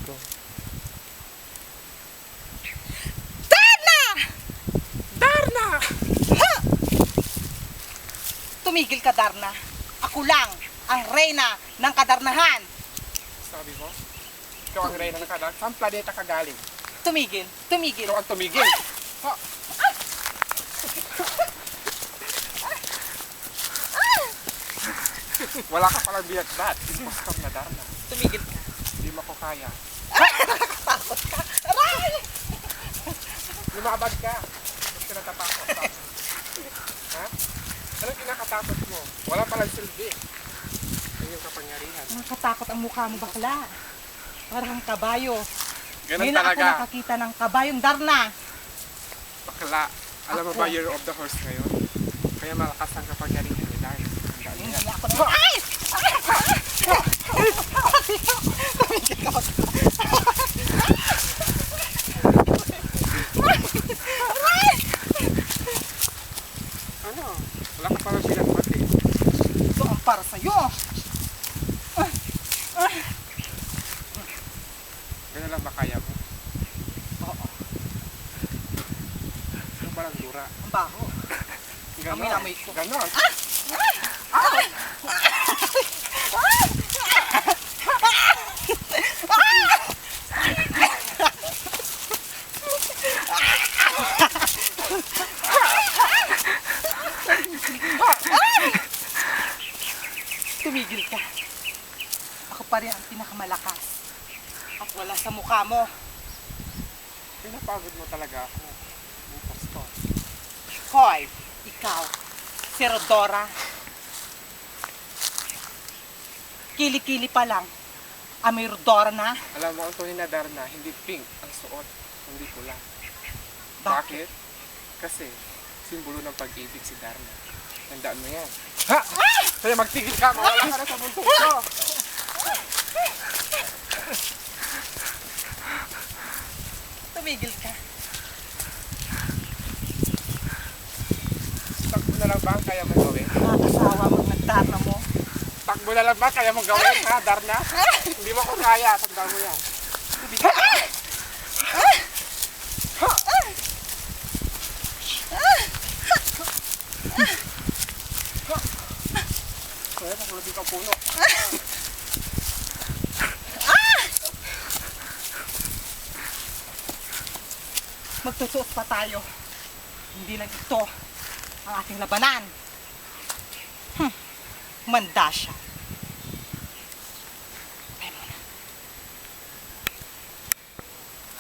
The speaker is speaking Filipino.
ko. Darna! Darna! Ha! Tumigil ka, Darna. Ako lang ang reyna ng kadarnahan. Sabi mo? Ikaw ang reyna ng kadarnahan. Saan planeta ka galing? Tumigil, tumigil. Ikaw ang tumigil. Ha? Wala ka palang binatbat. Impostor na Darna. Tumigil ka. Hindi mo ko kaya. Takot ka. Aray! Lumabad ka. Huwag ka natatakot. Ha? Anong kinakatakot mo? Wala palang silbi. Yan yung kapangyarihan. Nakakatakot ang mukha mo, bakla. Parang kabayo. Ganun Ngayon lang ako talaga. nakakita ng kabayong Darna. Bakla. Alam mo Ako. ba year of the horse ngayon? Kaya malakas ang kapangyarihan ni Darna. Ang dami Hindi niya. ako na... Ay! Tumigil ka, bakla. Ano? Wala ka palang binatbat eh. Ito ang para sa'yo. Ganun lang ba kaya mo? Oo, Ano parang dura? ang baho. Ganon. Amoy-amoy ko. Ganon. Tumigil ka. Ako pa rin ang pinakamalakas. At wala sa mukha mo. Pinapagod mo talaga ako. Impostor. Hoy, ikaw, si Rodora. Kili-kili pa lang. May Rodora na. Alam mo, ang tunay na Darna, hindi pink ang suot, hindi pula. Bakit? Bakit? Kasi, simbolo ng pag-ibig si Darna. Tandaan mo yan. Ha! Kaya magtigil ka, mawala ka na sa mundo ko. Tumigil ka. Takbo na lang ba ang kaya mong gawin? Nakakasawa mo ng Darna mo. Takbo na lang ba kaya mong gawin, ha, Darna? Hindi mo ko kaya, tandaan mo yan. Tumigil ka. Kaya pakulabing ka puno. Magtusuot pa tayo. Hindi lang ito ang ating labanan. Manda siya.